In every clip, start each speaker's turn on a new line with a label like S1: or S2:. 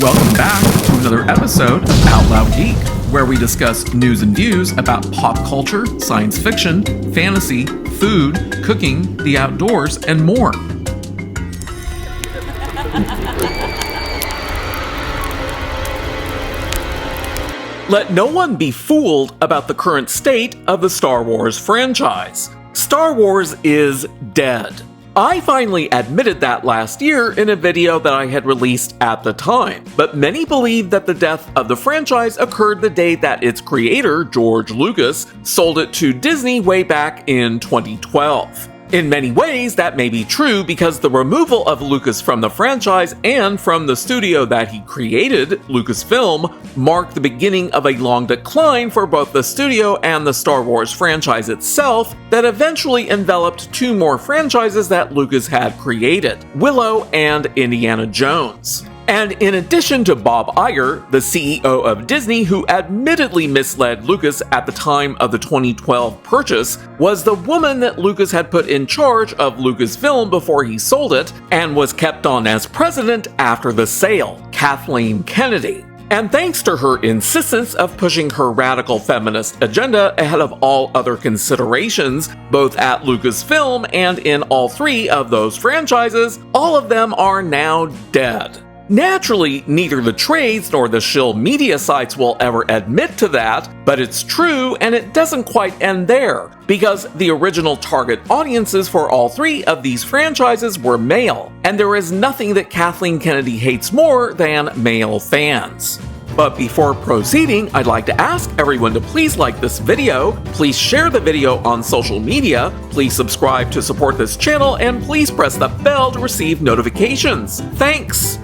S1: Welcome back to another episode of Out Loud Geek, where we discuss news and views about pop culture, science fiction, fantasy, food, cooking, the outdoors, and more. Let no one be fooled about the current state of the Star Wars franchise. Star Wars is dead. I finally admitted that last year in a video that I had released at the time, but many believe that the death of the franchise occurred the day that its creator, George Lucas, sold it to Disney way back in 2012. In many ways, that may be true because the removal of Lucas from the franchise and from the studio that he created, LucasFilm, marked the beginning of a long decline for both the studio and the Star Wars franchise itself that eventually enveloped two more franchises that Lucas had created, Willow and Indiana Jones. And in addition to Bob Iger, the CEO of Disney, who admittedly misled Lucas at the time of the 2012 purchase, was the woman that Lucas had put in charge of Lucasfilm before he sold it, and was kept on as president after the sale, Kathleen Kennedy. And thanks to her insistence of pushing her radical feminist agenda ahead of all other considerations, both at Lucasfilm and in all three of those franchises, all of them are now dead. Naturally, neither the trades nor the shill media sites will ever admit to that, but it's true and it doesn't quite end there, because the original target audiences for all three of these franchises were male, and there is nothing that Kathleen Kennedy hates more than male fans. But before proceeding, I'd like to ask everyone to please like this video, please share the video on social media, please subscribe to support this channel, and please press the bell to receive notifications. Thanks!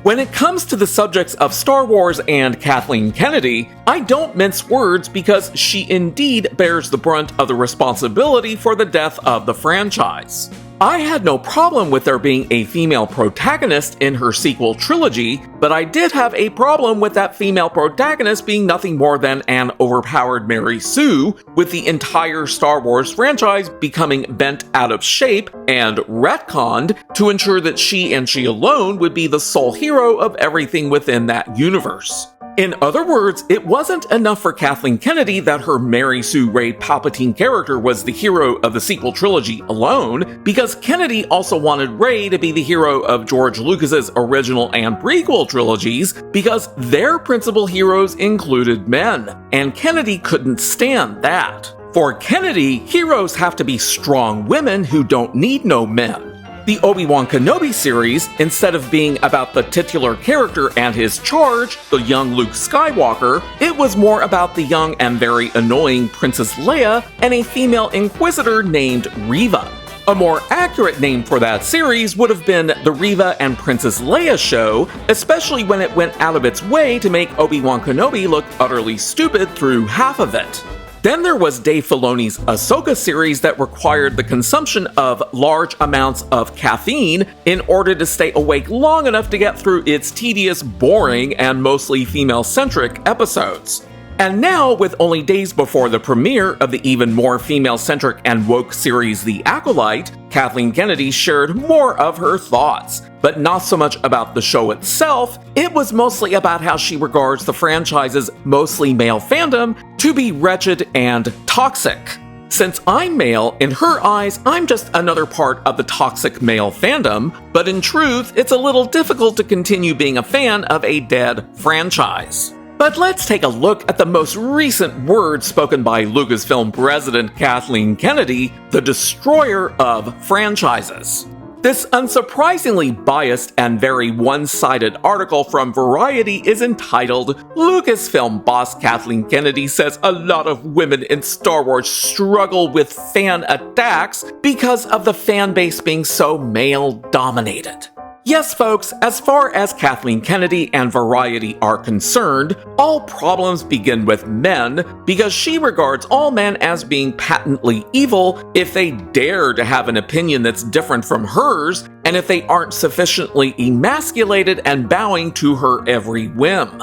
S1: When it comes to the subjects of Star Wars and Kathleen Kennedy, I don't mince words because she indeed bears the brunt of the responsibility for the death of the franchise. I had no problem with there being a female protagonist in her sequel trilogy, but I did have a problem with that female protagonist being nothing more than an overpowered Mary Sue, with the entire Star Wars franchise becoming bent out of shape and retconned to ensure that she and she alone would be the sole hero of everything within that universe. In other words, it wasn't enough for Kathleen Kennedy that her Mary Sue Ray Palpatine character was the hero of the sequel trilogy alone, because Kennedy also wanted Ray to be the hero of George Lucas's original and prequel trilogies, because their principal heroes included men, and Kennedy couldn't stand that. For Kennedy, heroes have to be strong women who don't need no men. The Obi-Wan Kenobi series, instead of being about the titular character and his charge, the young Luke Skywalker, it was more about the young and very annoying Princess Leia and a female Inquisitor named Reva. A more accurate name for that series would have been the Reva and Princess Leia Show, especially when it went out of its way to make Obi-Wan Kenobi look utterly stupid through half of it. Then there was Dave Filoni's Ahsoka series that required the consumption of large amounts of caffeine in order to stay awake long enough to get through its tedious, boring, and mostly female-centric episodes. And now, with only days before the premiere of the even more female-centric and woke series The Acolyte, Kathleen Kennedy shared more of her thoughts, but not so much about the show itself. It was mostly about how she regards the franchise's mostly male fandom to be wretched and toxic. Since I'm male, in her eyes, I'm just another part of the toxic male fandom, but in truth, it's a little difficult to continue being a fan of a dead franchise. But let's take a look at the most recent words spoken by Lucasfilm president Kathleen Kennedy, the destroyer of franchises. This unsurprisingly biased and very one-sided article from Variety is entitled, "Lucasfilm boss Kathleen Kennedy says a lot of women in Star Wars struggle with fan attacks because of the fan base being so male-dominated." Yes, folks, as far as Kathleen Kennedy and Variety are concerned, all problems begin with men, because she regards all men as being patently evil if they dare to have an opinion that's different from hers, and if they aren't sufficiently emasculated and bowing to her every whim.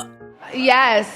S2: Yes.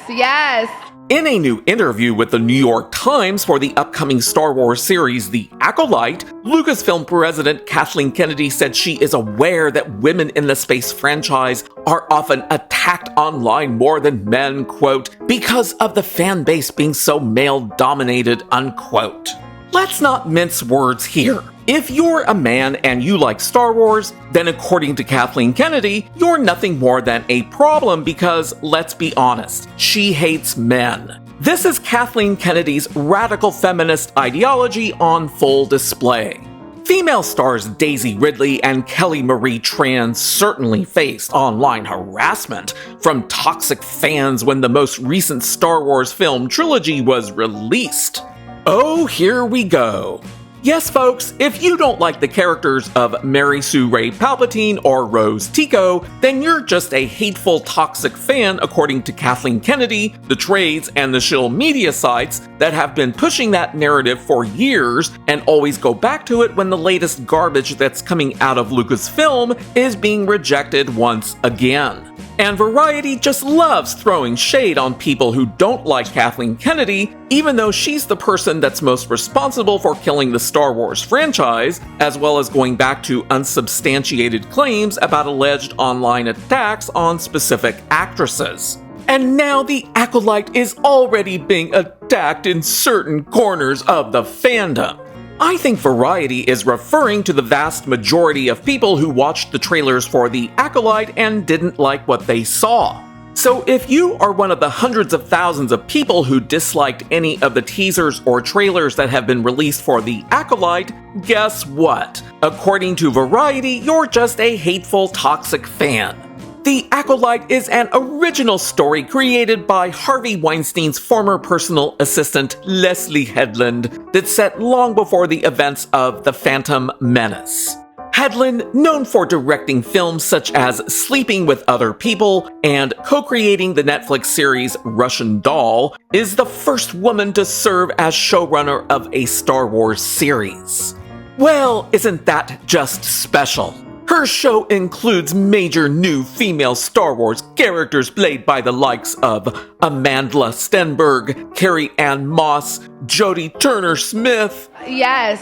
S1: In a new interview with the New York Times for the upcoming Star Wars series The Acolyte, Lucasfilm president Kathleen Kennedy said she is aware that women in the space franchise are often attacked online more than men, quote, because of the fan base being so male-dominated, unquote. Let's not mince words here. If you're a man and you like Star Wars, then according to Kathleen Kennedy, you're nothing more than a problem because, let's be honest, she hates men. This is Kathleen Kennedy's radical feminist ideology on full display. Female stars Daisy Ridley and Kelly Marie Tran certainly faced online harassment from toxic fans when the most recent Star Wars film trilogy was released. Oh, here we go. Yes, folks, if you don't like the characters of Mary Sue Ray Palpatine or Rose Tico, then you're just a hateful, toxic fan according to Kathleen Kennedy, the trades, and the shill media sites that have been pushing that narrative for years and always go back to it when the latest garbage that's coming out of Lucasfilm is being rejected once again. And Variety just loves throwing shade on people who don't like Kathleen Kennedy, even though she's the person that's most responsible for killing the Star Wars franchise, as well as going back to unsubstantiated claims about alleged online attacks on specific actresses. And now the Acolyte is already being attacked in certain corners of the fandom. I think Variety is referring to the vast majority of people who watched the trailers for The Acolyte and didn't like what they saw. So if you are one of the hundreds of thousands of people who disliked any of the teasers or trailers that have been released for The Acolyte, guess what? According to Variety, you're just a hateful, toxic fan. The Acolyte is an original story created by Harvey Weinstein's former personal assistant, Leslye Headland, that's set long before the events of The Phantom Menace. Headland, known for directing films such as Sleeping with Other People and co-creating the Netflix series Russian Doll, is the first woman to serve as showrunner of a Star Wars series. Well, isn't that just special? Her show includes major new female Star Wars characters played by the likes of Amandla Stenberg, Carrie-Anne Moss, Jodie Turner-Smith.
S2: Yes.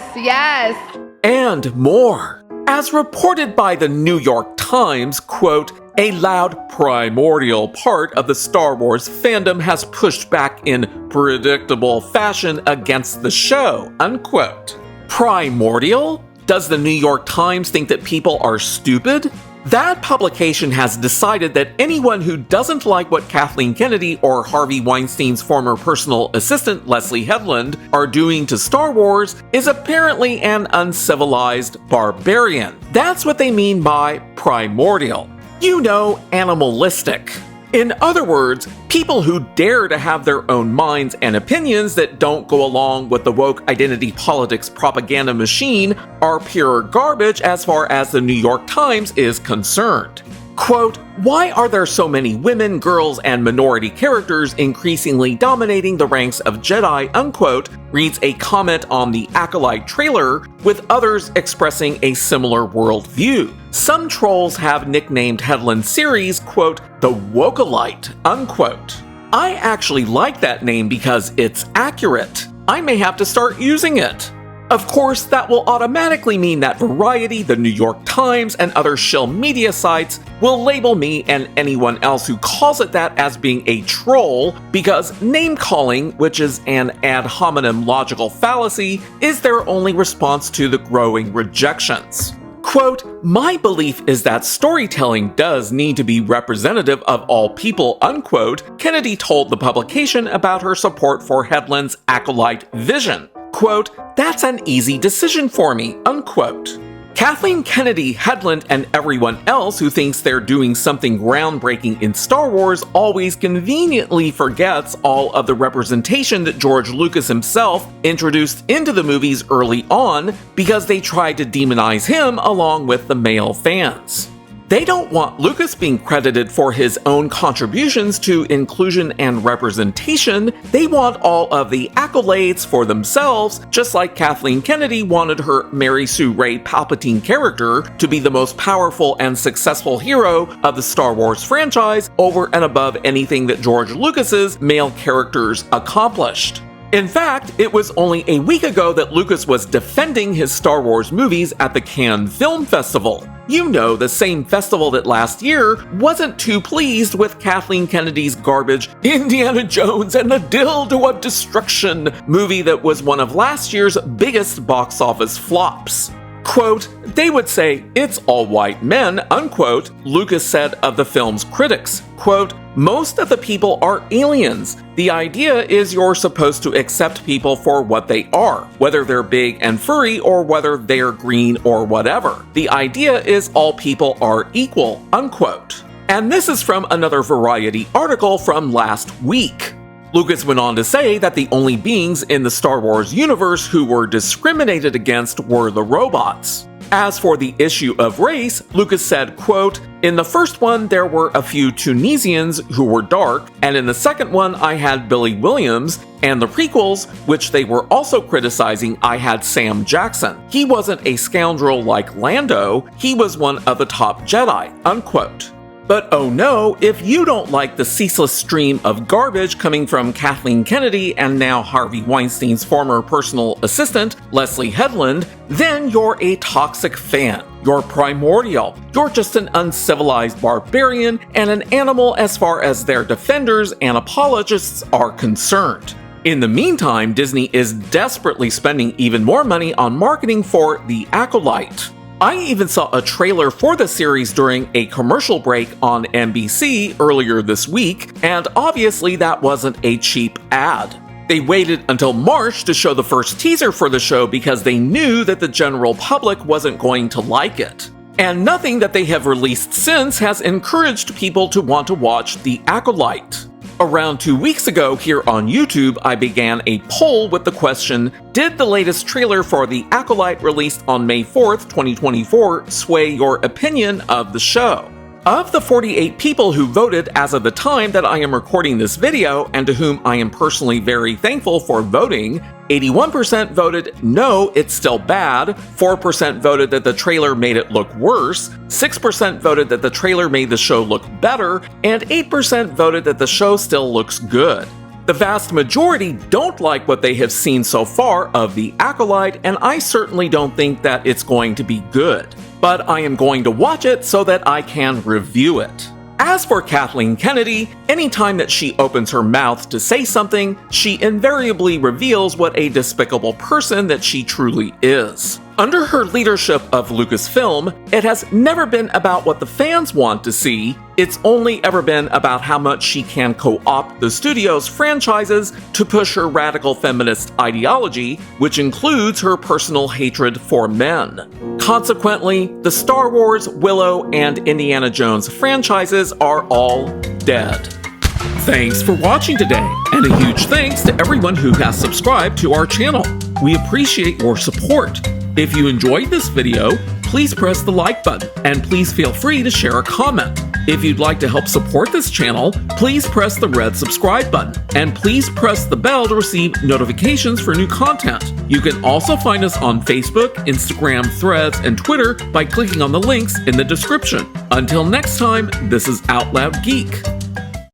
S1: And more. As reported by the New York Times, quote, a loud, primordial part of the Star Wars fandom has pushed back in predictable fashion against the show, unquote. Primordial? Does the New York Times think that people are stupid? That publication has decided that anyone who doesn't like what Kathleen Kennedy or Harvey Weinstein's former personal assistant Leslye Headland are doing to Star Wars is apparently an uncivilized barbarian. That's what they mean by primordial. You know, animalistic. In other words, people who dare to have their own minds and opinions that don't go along with the woke identity politics propaganda machine are pure garbage as far as the New York Times is concerned. Quote, why are there so many women, girls, and minority characters increasingly dominating the ranks of Jedi, unquote, reads a comment on the Acolyte trailer, with others expressing a similar worldview. Some trolls have nicknamed Headland's series, quote, the Wokalite, unquote. I actually like that name because it's accurate. I may have to start using it. Of course, that will automatically mean that Variety, the New York Times, and other shill media sites will label me and anyone else who calls it that as being a troll, because name-calling, which is an ad hominem logical fallacy, is their only response to the growing rejections. Quote, my belief is that storytelling does need to be representative of all people, unquote, Kennedy told the publication about her support for Headland's Acolyte vision. Quote, that's an easy decision for me, unquote. Kathleen Kennedy, Headland, and everyone else who thinks they're doing something groundbreaking in Star Wars always conveniently forgets all of the representation that George Lucas himself introduced into the movies early on because they tried to demonize him along with the male fans. They don't want Lucas being credited for his own contributions to inclusion and representation. They want all of the accolades for themselves, just like Kathleen Kennedy wanted her Mary Sue Ray Palpatine character to be the most powerful and successful hero of the Star Wars franchise over and above anything that George Lucas's male characters accomplished. In fact, it was only a week ago that Lucas was defending his Star Wars movies at the Cannes Film Festival. You know, the same festival that last year wasn't too pleased with Kathleen Kennedy's garbage Indiana Jones and the Dildo of Destruction movie that was one of last year's biggest box office flops. Quote, they would say, it's all white men, unquote, Lucas said of the film's critics. Quote, most of the people are aliens. The idea is you're supposed to accept people for what they are, whether they're big and furry or whether they're green or whatever. The idea is all people are equal, unquote. And this is from another Variety article from last week. Lucas went on to say that the only beings in the Star Wars universe who were discriminated against were the robots. As for the issue of race, Lucas said, quote, in the first one there were a few Tunisians who were dark, and in the second one I had Billy Williams, and the prequels, which they were also criticizing, I had Sam Jackson. He wasn't a scoundrel like Lando, he was one of the top Jedi, unquote. But oh no, if you don't like the ceaseless stream of garbage coming from Kathleen Kennedy and now Harvey Weinstein's former personal assistant, Leslye Headland, then you're a toxic fan. You're primordial. You're just an uncivilized barbarian and an animal as far as their defenders and apologists are concerned. In the meantime, Disney is desperately spending even more money on marketing for The Acolyte. I even saw a trailer for the series during a commercial break on NBC earlier this week, and obviously that wasn't a cheap ad. They waited until March to show the first teaser for the show because they knew that the general public wasn't going to like it. And nothing that they have released since has encouraged people to want to watch The Acolyte. Around 2 weeks ago here on YouTube, I began a poll with the question, did the latest trailer for The Acolyte released on May 4th, 2024 sway your opinion of the show? Of the 48 people who voted as of the time that I am recording this video, and to whom I am personally very thankful for voting, 81% voted no, it's still bad, 4% voted that the trailer made it look worse, 6% voted that the trailer made the show look better, and 8% voted that the show still looks good. The vast majority don't like what they have seen so far of The Acolyte, and I certainly don't think that it's going to be good. But I am going to watch it so that I can review it. As for Kathleen Kennedy, anytime that she opens her mouth to say something, she invariably reveals what a despicable person that she truly is. Under her leadership of Lucasfilm, it has never been about what the fans want to see, it's only ever been about how much she can co-opt the studio's franchises to push her radical feminist ideology, which includes her personal hatred for men. Consequently, the Star Wars, Willow, and Indiana Jones franchises are all dead. Thanks for watching today, and a huge thanks to everyone who has subscribed to our channel. We appreciate your support. If you enjoyed this video, please press the like button, and please feel free to share a comment. If you'd like to help support this channel, please press the red subscribe button, and please press the bell to receive notifications for new content. You can also find us on Facebook, Instagram, Threads, and Twitter by clicking on the links in the description. Until next time, this is Out Loud Geek.